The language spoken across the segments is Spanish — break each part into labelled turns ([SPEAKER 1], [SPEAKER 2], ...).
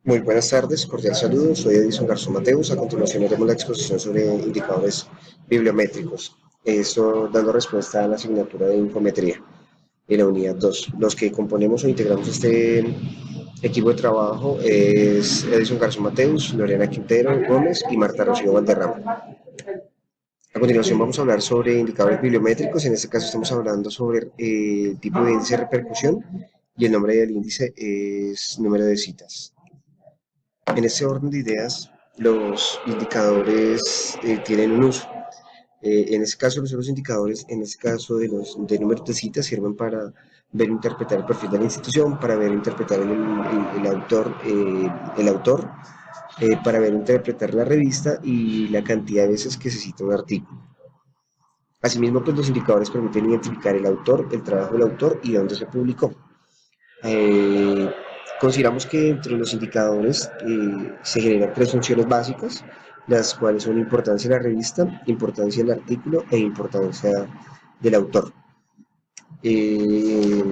[SPEAKER 1] Muy buenas tardes, cordial saludo. Soy Edison Garzón Mateus. A continuación haremos la exposición sobre indicadores bibliométricos. Esto dando respuesta a la asignatura de infometría en la unidad 2. Los que componemos o integramos este equipo de trabajo es Edison Garzón Mateus, Lorena Quintero Gómez y Marta Rocío Valderrama. A continuación vamos a hablar sobre indicadores bibliométricos. En este caso estamos hablando sobre el tipo de índice de repercusión y el nombre del índice es número de citas. En este orden de ideas, los indicadores tienen un uso. En este caso, los indicadores, en este caso de números de citas, sirven para ver, interpretar el perfil de la institución, para ver, interpretar el autor, para ver, interpretar la revista y la cantidad de veces que se cita un artículo. Asimismo, pues los indicadores permiten identificar el autor, el trabajo del autor y dónde se publicó. Eh, Consideramos que entre los indicadores se generan tres funciones básicas, las cuales son importancia de la revista, importancia del artículo e importancia del autor. Eh,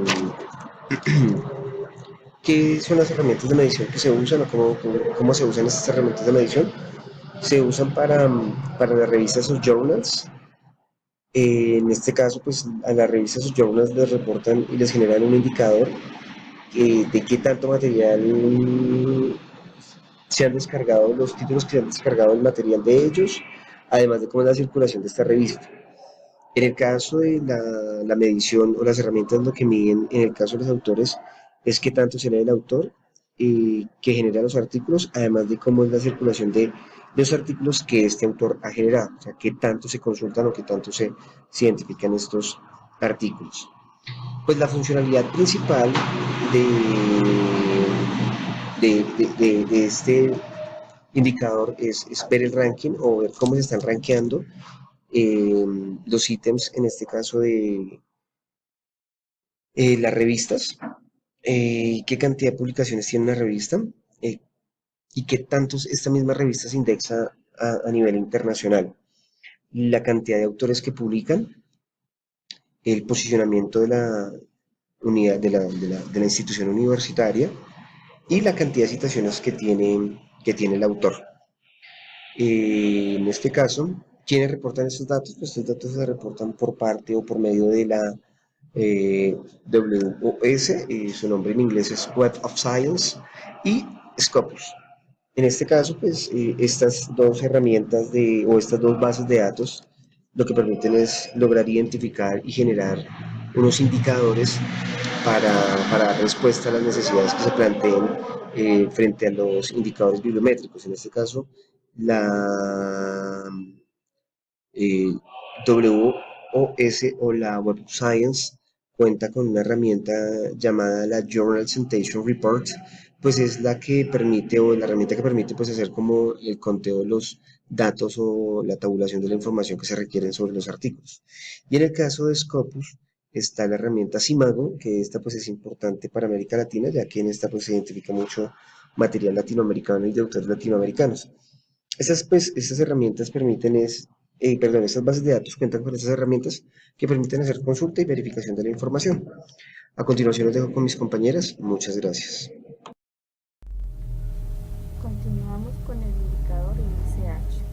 [SPEAKER 1] ¿Qué son las herramientas de medición que se usan o cómo se usan estas herramientas de medición? Se usan para las revistas o journals. En este caso, pues a las revistas o journals les reportan y les generan un indicador de qué tanto material se han descargado, los títulos que se han descargado el material de ellos, además de cómo es la circulación de esta revista. En el caso de la medición o las herramientas lo que miden en el caso de los autores es qué tanto se lee el autor que genera los artículos, además de cómo es la circulación de los artículos que este autor ha generado, o sea, qué tanto se consultan o qué tanto se identifican estos artículos. Pues la funcionalidad principal de, de este indicador es ver el ranking o ver cómo se están rankeando los ítems, en este caso de las revistas, qué cantidad de publicaciones tiene una revista eh, y qué tantos esta misma revista se indexa a nivel internacional, la cantidad de autores que publican, el posicionamiento de la unidad de la institución universitaria y la cantidad de citaciones que tiene el autor. En este caso, ¿quiénes reportan estos datos? Pues estos datos se reportan por parte o por medio de la WOS, su nombre en inglés es Web of Science, y Scopus. En este caso, pues estas dos herramientas o estas dos bases de datos lo que permiten es lograr identificar y generar unos indicadores para, para dar respuesta a las necesidades que se planteen frente a los indicadores bibliométricos. En este caso, la eh, WOS o la Web of Science cuenta con una herramienta llamada la Journal Citation Report, pues es la que permite o la herramienta que permite pues hacer como el conteo de los datos o la tabulación de la información que se requieren sobre los artículos. Y en el caso de Scopus está la herramienta Simago, que esta pues es importante para América Latina, ya que en esta pues se identifica mucho material latinoamericano y de autores latinoamericanos. Estas herramientas estas bases de datos cuentan con estas herramientas que permiten hacer consulta y verificación de la información. A continuación los dejo con mis compañeras. Muchas gracias.
[SPEAKER 2] Continuamos con el indicador índice H.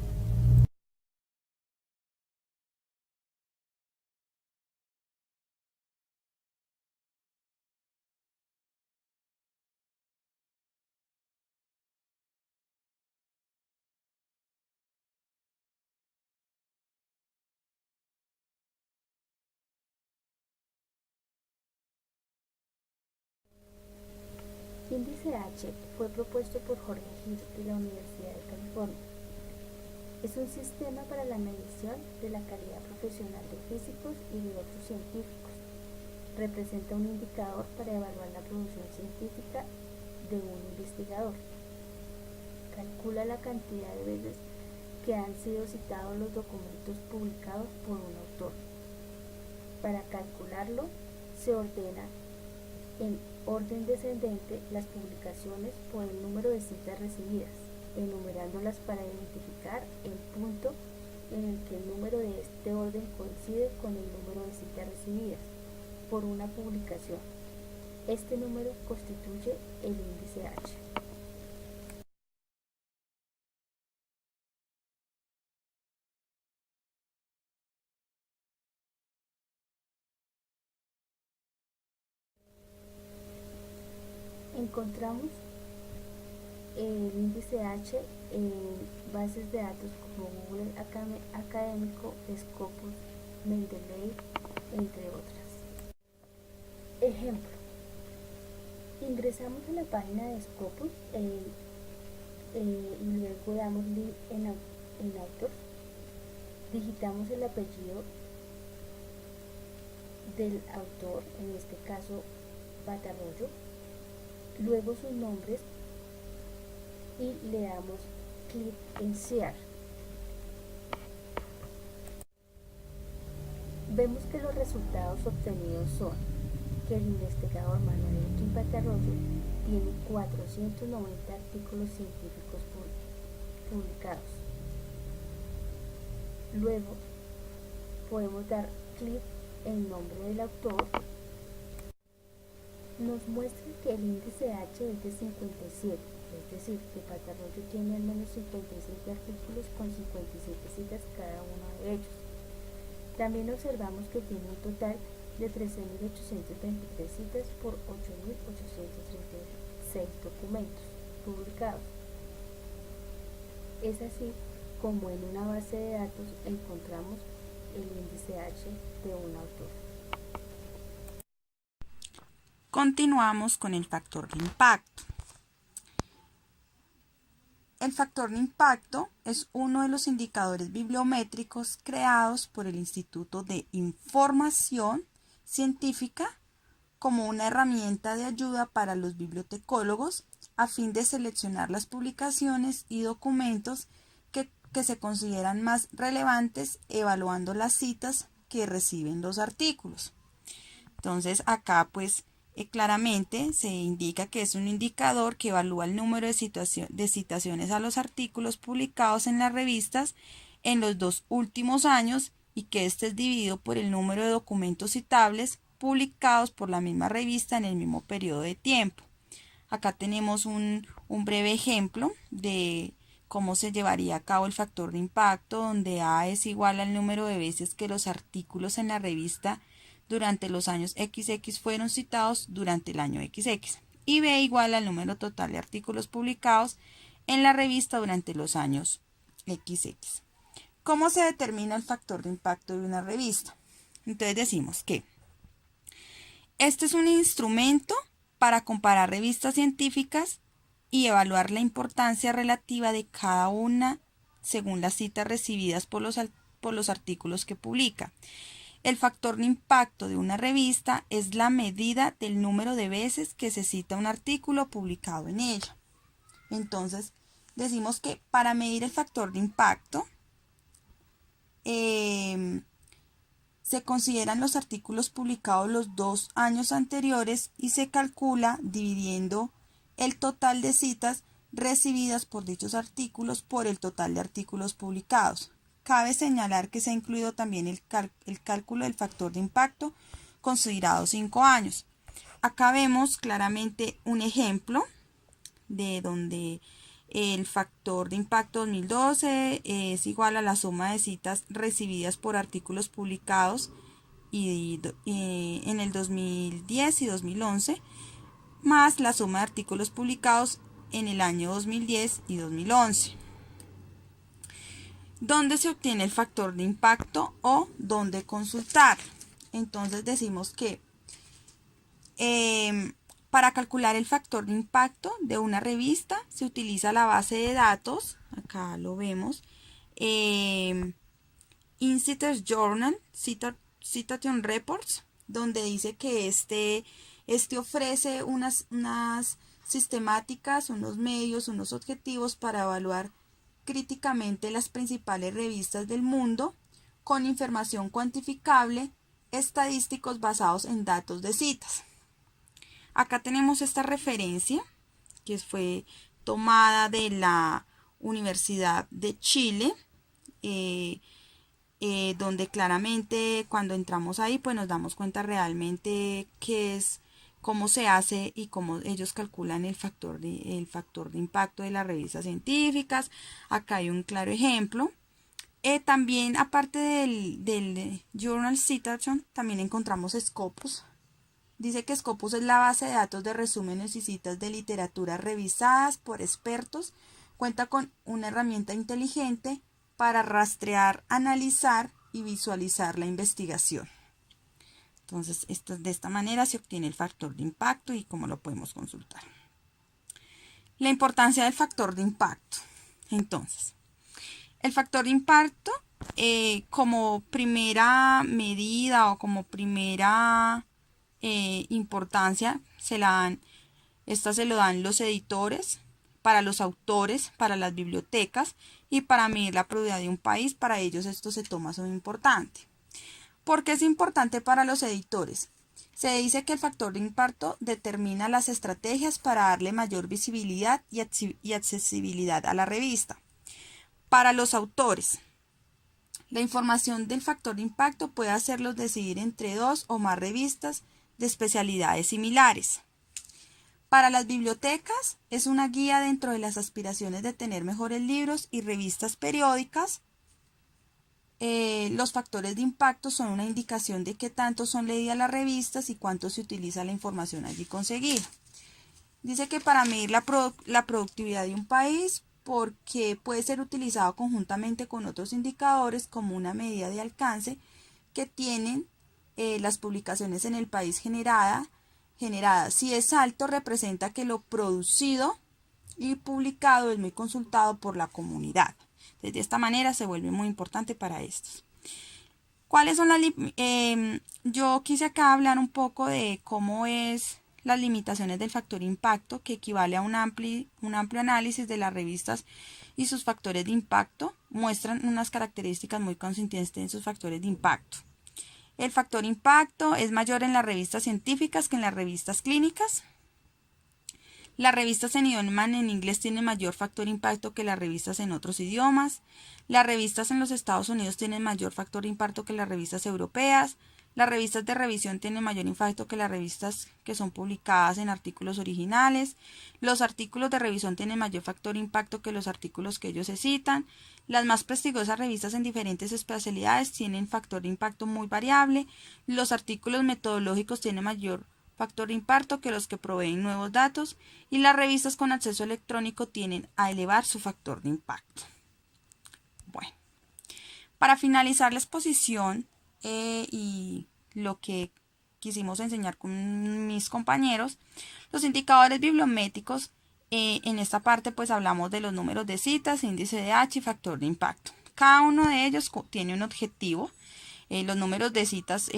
[SPEAKER 2] Índice H fue propuesto por Jorge Gil de la Universidad de California. Es un sistema para la medición de la calidad profesional de físicos y de otros científicos. Representa un indicador para evaluar la producción científica de un investigador. Calcula la cantidad de veces que han sido citados los documentos publicados por un autor. Para calcularlo, se ordena en orden descendente las publicaciones por el número de citas recibidas, enumerándolas para identificar el punto en el que el número de este orden coincide con el número de citas recibidas por una publicación. Este número constituye el índice H. Encontramos el índice H en bases de datos como Google Académico, Scopus, Mendeley, entre otras. Ejemplo, ingresamos a la página de Scopus y luego damos clic en autor, digitamos el apellido del autor, en este caso Batarroyo, luego sus nombres y le damos clic en Share. Vemos que los resultados obtenidos son que el investigador Manuel X. Batarroyo tiene 490 artículos científicos publicados. Luego podemos dar clic en nombre del autor. Nos muestra que el índice H es de 57, es decir, que Batarroyo tiene al menos 57 artículos con 57 citas cada uno de ellos. También observamos que tiene un total de 13.823 citas por 8.836 documentos publicados. Es así como en una base de datos encontramos el índice H de un autor.
[SPEAKER 3] Continuamos con el factor de impacto. El factor de impacto es uno de los indicadores bibliométricos creados por el Instituto de Información Científica como una herramienta de ayuda para los bibliotecólogos a fin de seleccionar las publicaciones y documentos que se consideran más relevantes, evaluando las citas que reciben los artículos. Entonces acá pues claramente se indica que es un indicador que evalúa el número de citaciones a los artículos publicados en las revistas en los 2 últimos años y que este es dividido por el número de documentos citables publicados por la misma revista en el mismo periodo de tiempo. Acá tenemos un breve ejemplo de cómo se llevaría a cabo el factor de impacto, donde A es igual al número de veces que los artículos en la revista durante los años XX fueron citados durante el año XX, y B igual al número total de artículos publicados en la revista durante los años XX. ¿Cómo se determina el factor de impacto de una revista? Entonces decimos que este es un instrumento para comparar revistas científicas y evaluar la importancia relativa de cada una según las citas recibidas por los artículos que publica. El factor de impacto de una revista es la medida del número de veces que se cita un artículo publicado en ella. Entonces, decimos que para medir el factor de impacto, se consideran los artículos publicados los 2 años anteriores y se calcula dividiendo el total de citas recibidas por dichos artículos por el total de artículos publicados. Cabe señalar que se ha incluido también el cálculo del factor de impacto considerado 5 años. Acá vemos claramente un ejemplo de donde el factor de impacto 2012 es igual a la suma de citas recibidas por artículos publicados en el 2010 y 2011, más la suma de artículos publicados en el año 2010 y 2011. ¿Dónde se obtiene el factor de impacto o dónde consultar? Entonces decimos que para calcular el factor de impacto de una revista se utiliza la base de datos, acá lo vemos, Institute Journal Citation Reports, donde dice que este ofrece unas sistemáticas, unos medios, unos objetivos para evaluar críticamente las principales revistas del mundo con información cuantificable, estadísticos basados en datos de citas. Acá tenemos esta referencia que fue tomada de la Universidad de Chile, donde claramente cuando entramos ahí pues nos damos cuenta realmente qué es, cómo se hace y cómo ellos calculan el factor de impacto de las revistas científicas. Acá hay un claro ejemplo. También aparte del Journal Citation también encontramos Scopus, Dice que Scopus es la base de datos de resúmenes y citas de literatura revisadas por expertos. Cuenta con una herramienta inteligente para rastrear, analizar y visualizar la investigación. Entonces, de esta manera se obtiene el factor de impacto y cómo lo podemos consultar. La importancia del factor de impacto. Entonces, el factor de impacto como primera medida o como primera importancia se lo dan los editores, para los autores, para las bibliotecas y para medir la probidad de un país. Para ellos esto se toma muy importante. ¿Por qué es importante para los editores? Se dice que el factor de impacto determina las estrategias para darle mayor visibilidad y accesibilidad a la revista. Para los autores, la información del factor de impacto puede hacerlos decidir entre 2 o más revistas de especialidades similares. Para las bibliotecas, es una guía dentro de las aspiraciones de tener mejores libros y revistas periódicas. Los factores de impacto son una indicación de qué tanto son leídas las revistas y cuánto se utiliza la información allí conseguida. Dice que para medir la productividad de un país, porque puede ser utilizado conjuntamente con otros indicadores como una medida de alcance que tienen las publicaciones en el país generadas. Si es alto, representa que lo producido y publicado es muy consultado por la comunidad. De esta manera se vuelve muy importante para estos. ¿Cuáles son yo quise acá hablar un poco de cómo es las limitaciones del factor impacto, que equivale a un amplio análisis de las revistas y sus factores de impacto. Muestran unas características muy consistentes en sus factores de impacto. El factor impacto es mayor en las revistas científicas que en las revistas clínicas. Las revistas en idioma en inglés tienen mayor factor impacto que las revistas en otros idiomas. Las revistas en los Estados Unidos tienen mayor factor impacto que las revistas europeas. Las revistas de revisión tienen mayor impacto que las revistas que son publicadas en artículos originales. Los artículos de revisión tienen mayor factor impacto que los artículos que ellos se citan. Las más prestigiosas revistas en diferentes especialidades tienen factor de impacto muy variable. Los artículos metodológicos tienen mayor factor de impacto que los que proveen nuevos datos, y las revistas con acceso electrónico tienden a elevar su factor de impacto. Bueno, para finalizar la exposición y lo que quisimos enseñar con mis compañeros, los indicadores bibliométricos, en esta parte pues hablamos de los números de citas, índice de H y factor de impacto. Cada uno de ellos tiene un objetivo. Los números de citas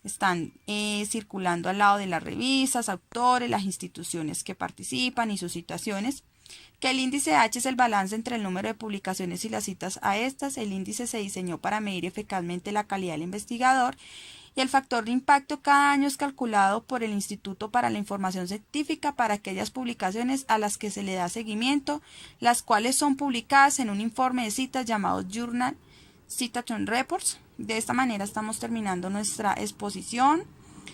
[SPEAKER 3] están circulando al lado de las revistas, autores, las instituciones que participan y sus citaciones. Que el índice H es el balance entre el número de publicaciones y las citas a estas. El índice se diseñó para medir eficazmente la calidad del investigador. Y el factor de impacto cada año es calculado por el Instituto para la Información Científica para aquellas publicaciones a las que se le da seguimiento, las cuales son publicadas en un informe de citas llamado Journal Citation Reports. De esta manera estamos terminando nuestra exposición.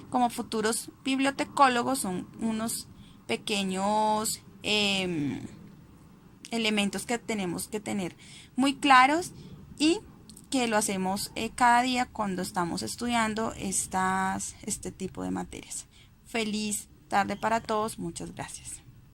[SPEAKER 3] Como futuros bibliotecólogos son unos pequeños elementos que tenemos que tener muy claros y que lo hacemos cada día cuando estamos estudiando este tipo de materias. Feliz tarde para todos. Muchas gracias.